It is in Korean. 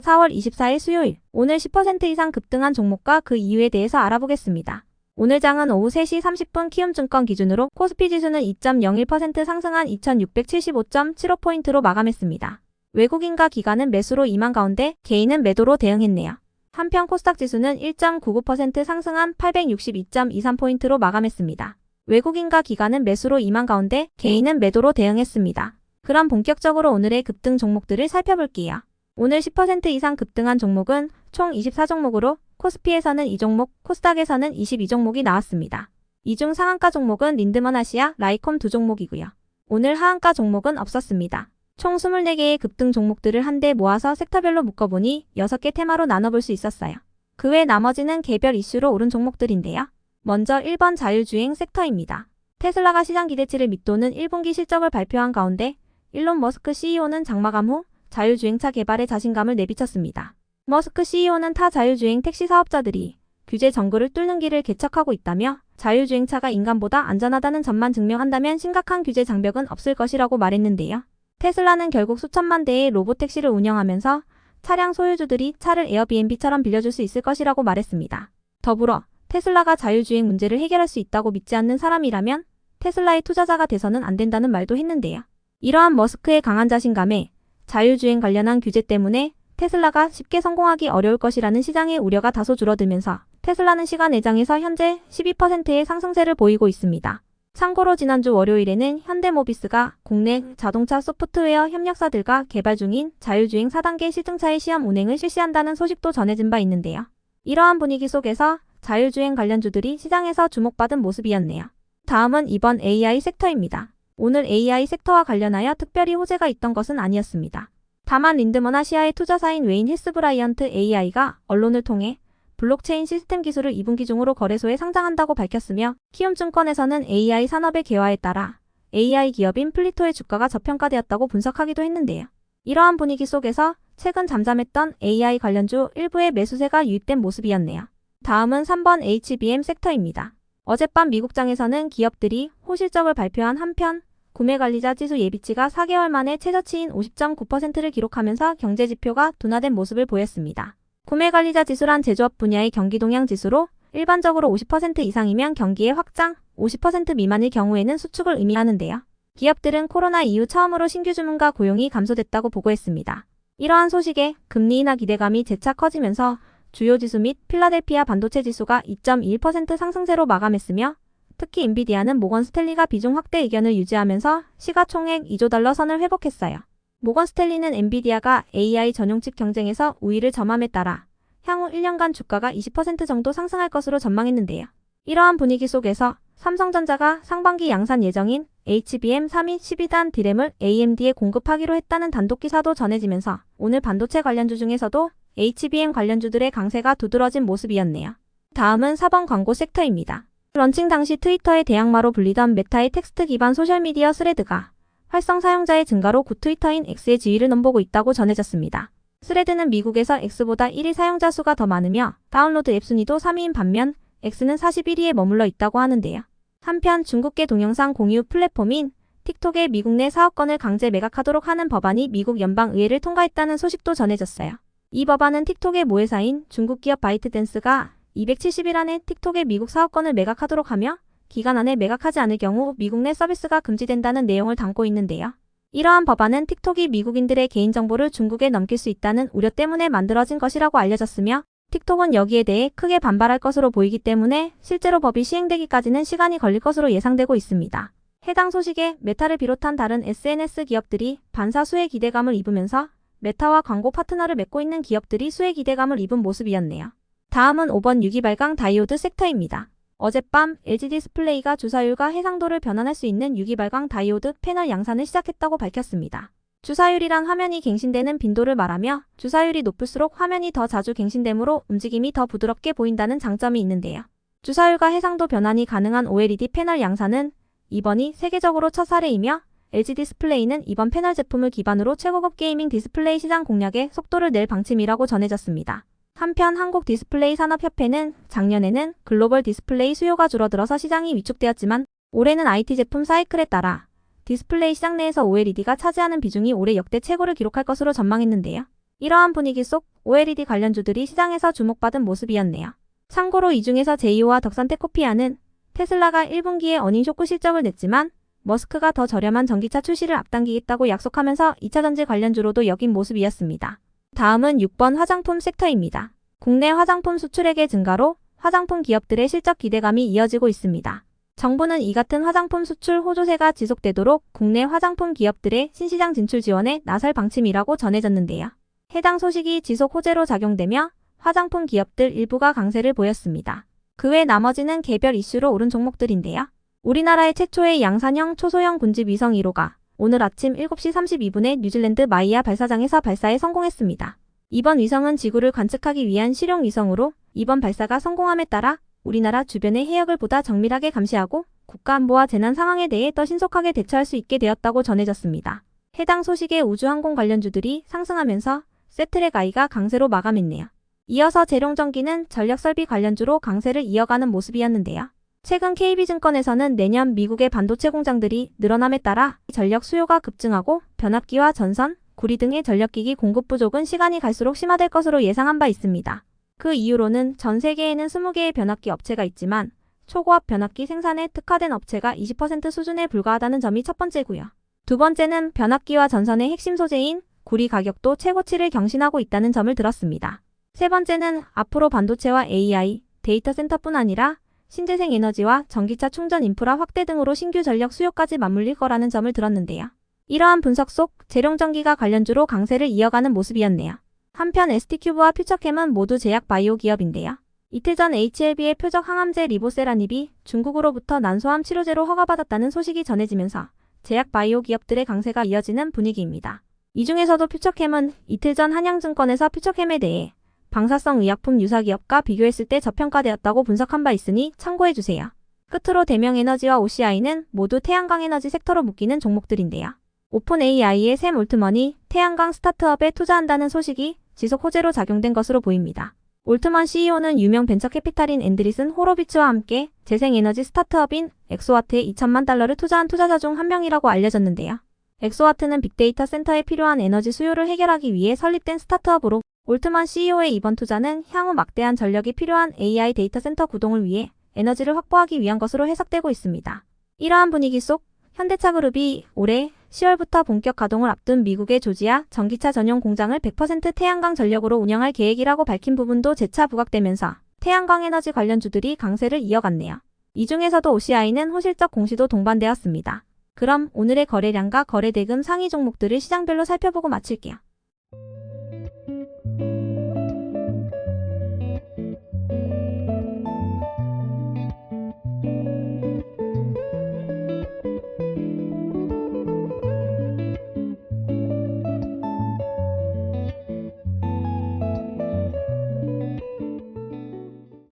4월 24일 수요일, 오늘 10% 이상 급등한 종목과 그 이유에 대해서 알아보겠습니다. 오늘 장은 오후 3시 30분 키움증권 기준으로 코스피 지수는 2.01% 상승한 2675.75포인트로 마감했습니다. 외국인과 기관은 매수로 임한 가운데 개인은 매도로 대응했네요. 한편 코스닥 지수는 1.99% 상승한 862.23포인트로 마감했습니다. 외국인과 기관은 매수로 임한 가운데 개인은 매도로 대응했습니다. 그럼 본격적으로 오늘의 급등 종목들을 살펴볼게요. 오늘 10% 이상 급등한 종목은 총 24종목으로 코스피에서는 2종목, 코스닥에서는 22종목이 나왔습니다. 이 중 상한가 종목은 린드먼 아시아, 라이콤 2종목이고요. 오늘 하한가 종목은 없었습니다. 총 24개의 급등 종목들을 한데 모아서 섹터별로 묶어보니 6개 테마로 나눠볼 수 있었어요. 그 외 나머지는 개별 이슈로 오른 종목들인데요. 먼저 1번 자율주행 섹터입니다. 테슬라가 시장 기대치를 밑도는 1분기 실적을 발표한 가운데 일론 머스크 CEO는 장마감 후 자율주행차 개발에 자신감을 내비쳤습니다. 머스크 CEO는 타 자율주행 택시 사업자들이 규제 정글을 뚫는 길을 개척하고 있다며 자율주행차가 인간보다 안전하다는 점만 증명한다면 심각한 규제 장벽은 없을 것이라고 말했는데요. 테슬라는 결국 수천만 대의 로보택시를 운영하면서 차량 소유주들이 차를 에어비앤비처럼 빌려줄 수 있을 것이라고 말했습니다. 더불어 테슬라가 자율주행 문제를 해결할 수 있다고 믿지 않는 사람이라면 테슬라의 투자자가 돼서는 안 된다는 말도 했는데요. 이러한 머스크의 강한 자신감에 자율주행 관련한 규제 때문에 테슬라가 쉽게 성공하기 어려울 것이라는 시장의 우려가 다소 줄어들면서 테슬라는 시간 내장에서 현재 12%의 상승세를 보이고 있습니다. 참고로 지난주 월요일에는 현대모비스가 국내 자동차 소프트웨어 협력사들과 개발 중인 자율주행 4단계 시승차의 시험 운행을 실시한다는 소식도 전해진 바 있는데요. 이러한 분위기 속에서 자율주행 관련주들이 시장에서 주목받은 모습이었네요. 다음은 이번 AI 섹터입니다. 오늘 AI 섹터와 관련하여 특별히 호재가 있던 것은 아니었습니다. 다만 린드먼 아시아의 투자사인 웨인 힐스브라이언트 AI가 언론을 통해 블록체인 시스템 기술을 2분기 중으로 거래소에 상장한다고 밝혔으며 키움증권에서는 AI 산업의 개화에 따라 AI 기업인 플리토의 주가가 저평가되었다고 분석하기도 했는데요. 이러한 분위기 속에서 최근 잠잠했던 AI 관련주 일부의 매수세가 유입된 모습이었네요. 다음은 3번 HBM 섹터입니다. 어젯밤 미국장에서는 기업들이 호실적을 발표한 한편 구매관리자 지수 예비치가 4개월 만에 최저치인 50.9%를 기록하면서 경제지표가 둔화된 모습을 보였습니다. 구매관리자 지수란 제조업 분야의 경기동향 지수로 일반적으로 50% 이상이면 경기의 확장, 50% 미만일 경우에는 수축을 의미하는데요. 기업들은 코로나 이후 처음으로 신규 주문과 고용이 감소됐다고 보고했습니다. 이러한 소식에 금리 인하 기대감이 재차 커지면서 주요 지수 및 필라델피아 반도체 지수가 2.21% 상승세로 마감했으며 특히 엔비디아는 모건 스탠리가 비중 확대 의견을 유지하면서 시가총액 2조 달러 선을 회복했어요. 모건 스탠리는 엔비디아가 AI 전용칩 경쟁에서 우위를 점함에 따라 향후 1년간 주가가 20% 정도 상승할 것으로 전망했는데요. 이러한 분위기 속에서 삼성전자가 상반기 양산 예정인 HBM 3인 12단 D램을 AMD에 공급하기로 했다는 단독 기사도 전해지면서 오늘 반도체 관련주 중에서도 HBM 관련주들의 강세가 두드러진 모습이었네요. 다음은 4번 광고 섹터입니다. 런칭 당시 트위터의 대항마로 불리던 메타의 텍스트 기반 소셜미디어 스레드가 활성 사용자의 증가로 구트위터인 X의 지위를 넘보고 있다고 전해졌습니다. 스레드는 미국에서 X보다 1위 사용자 수가 더 많으며 다운로드 앱 순위도 3위인 반면 X는 41위에 머물러 있다고 하는데요. 한편 중국계 동영상 공유 플랫폼인 틱톡의 미국 내 사업권을 강제 매각하도록 하는 법안이 미국 연방의회를 통과했다는 소식도 전해졌어요. 이 법안은 틱톡의 모회사인 중국 기업 바이트댄스가 270일 안에 틱톡의 미국 사업권을 매각하도록 하며 기간 안에 매각하지 않을 경우 미국 내 서비스가 금지된다는 내용을 담고 있는데요. 이러한 법안은 틱톡이 미국인들의 개인정보를 중국에 넘길 수 있다는 우려 때문에 만들어진 것이라고 알려졌으며 틱톡은 여기에 대해 크게 반발할 것으로 보이기 때문에 실제로 법이 시행되기까지는 시간이 걸릴 것으로 예상되고 있습니다. 해당 소식에 메타를 비롯한 다른 SNS 기업들이 반사수의 기대감을 입으면서 메타와 광고 파트너를 맺고 있는 기업들이 수의 기대감을 입은 모습이었네요. 다음은 5번 유기발광 다이오드 섹터입니다. 어젯밤 LG 디스플레이가 주사율과 해상도를 변환할 수 있는 유기발광 다이오드 패널 양산을 시작했다고 밝혔습니다. 주사율이란 화면이 갱신되는 빈도를 말하며 주사율이 높을수록 화면이 더 자주 갱신되므로 움직임이 더 부드럽게 보인다는 장점이 있는데요. 주사율과 해상도 변환이 가능한 OLED 패널 양산은 이번이 세계적으로 첫 사례이며 LG 디스플레이는 이번 패널 제품을 기반으로 최고급 게이밍 디스플레이 시장 공략에 속도를 낼 방침이라고 전해졌습니다. 한편 한국디스플레이산업협회는 작년에는 글로벌 디스플레이 수요가 줄어들어서 시장이 위축되었지만 올해는 IT 제품 사이클에 따라 디스플레이 시장 내에서 OLED가 차지하는 비중이 올해 역대 최고를 기록할 것으로 전망했는데요. 이러한 분위기 속 OLED 관련주들이 시장에서 주목받은 모습이었네요. 참고로 이 중에서 제이오와 덕산테코피아는 테슬라가 1분기에 어닝 쇼크 실적을 냈지만 머스크가 더 저렴한 전기차 출시를 앞당기겠다고 약속하면서 2차전지 관련주로도 여긴 모습이었습니다. 다음은 6번 화장품 섹터입니다. 국내 화장품 수출액의 증가로 화장품 기업들의 실적 기대감이 이어지고 있습니다. 정부는 이 같은 화장품 수출 호조세가 지속되도록 국내 화장품 기업들의 신시장 진출 지원에 나설 방침이라고 전해졌는데요. 해당 소식이 지속 호재로 작용되며 화장품 기업들 일부가 강세를 보였습니다. 그 외 나머지는 개별 이슈로 오른 종목들인데요. 우리나라의 최초의 양산형 초소형 군집 위성 1호가 오늘 아침 7시 32분에 뉴질랜드 마이아 발사장에서 발사에 성공했습니다. 이번 위성은 지구를 관측하기 위한 실용 위성으로 이번 발사가 성공함에 따라 우리나라 주변의 해역을 보다 정밀하게 감시하고 국가안보와 재난 상황에 대해 더 신속하게 대처할 수 있게 되었다고 전해졌습니다. 해당 소식에 우주항공 관련주들이 상승하면서 세트랙 I가 강세로 마감했네요. 이어서 재룡전기는 전력설비 관련주로 강세를 이어가는 모습이었는데요. 최근 KB증권에서는 내년 미국의 반도체 공장들이 늘어남에 따라 전력 수요가 급증하고 변압기와 전선, 구리 등의 전력기기 공급 부족은 시간이 갈수록 심화될 것으로 예상한 바 있습니다. 그 이유로는 전 세계에는 20개의 변압기 업체가 있지만 초고압 변압기 생산에 특화된 업체가 20% 수준에 불과하다는 점이 첫 번째고요. 두 번째는 변압기와 전선의 핵심 소재인 구리 가격도 최고치를 경신하고 있다는 점을 들었습니다. 세 번째는 앞으로 반도체와 AI, 데이터 센터뿐 아니라 신재생 에너지와 전기차 충전 인프라 확대 등으로 신규 전력 수요까지 맞물릴 거라는 점을 들었는데요. 이러한 분석 속 재룡전기가 관련주로 강세를 이어가는 모습이었네요. 한편 ST큐브와 퓨처캠은 모두 제약 바이오 기업인데요. 이틀 전 HLB의 표적 항암제 리보세라닙이 중국으로부터 난소암 치료제로 허가받았다는 소식이 전해지면서 제약 바이오 기업들의 강세가 이어지는 분위기입니다. 이 중에서도 퓨처캠은 이틀 전 한양증권에서 퓨처캠에 대해 방사성 의약품 유사 기업과 비교했을 때 저평가되었다고 분석한 바 있으니 참고해주세요. 끝으로 대명에너지와 OCI는 모두 태양광 에너지 섹터로 묶이는 종목들인데요. 오픈 AI의 샘 올트먼이 태양광 스타트업에 투자한다는 소식이 지속 호재로 작용된 것으로 보입니다. 올트먼 CEO는 유명 벤처 캐피탈인 앤드리슨 호로비츠와 함께 재생에너지 스타트업인 엑소와트에 2천만 달러를 투자한 투자자 중 한 명이라고 알려졌는데요. 엑소와트는 빅데이터 센터에 필요한 에너지 수요를 해결하기 위해 설립된 스타트업으로 올트먼 CEO의 이번 투자는 향후 막대한 전력이 필요한 AI 데이터 센터 구동을 위해 에너지를 확보하기 위한 것으로 해석되고 있습니다. 이러한 분위기 속 현대차그룹이 올해 10월부터 본격 가동을 앞둔 미국의 조지아 전기차 전용 공장을 100% 태양광 전력으로 운영할 계획이라고 밝힌 부분도 재차 부각되면서 태양광 에너지 관련주들이 강세를 이어갔네요. 이 중에서도 OCI는 호실적 공시도 동반되었습니다. 그럼 오늘의 거래량과 거래대금 상위 종목들을 시장별로 살펴보고 마칠게요.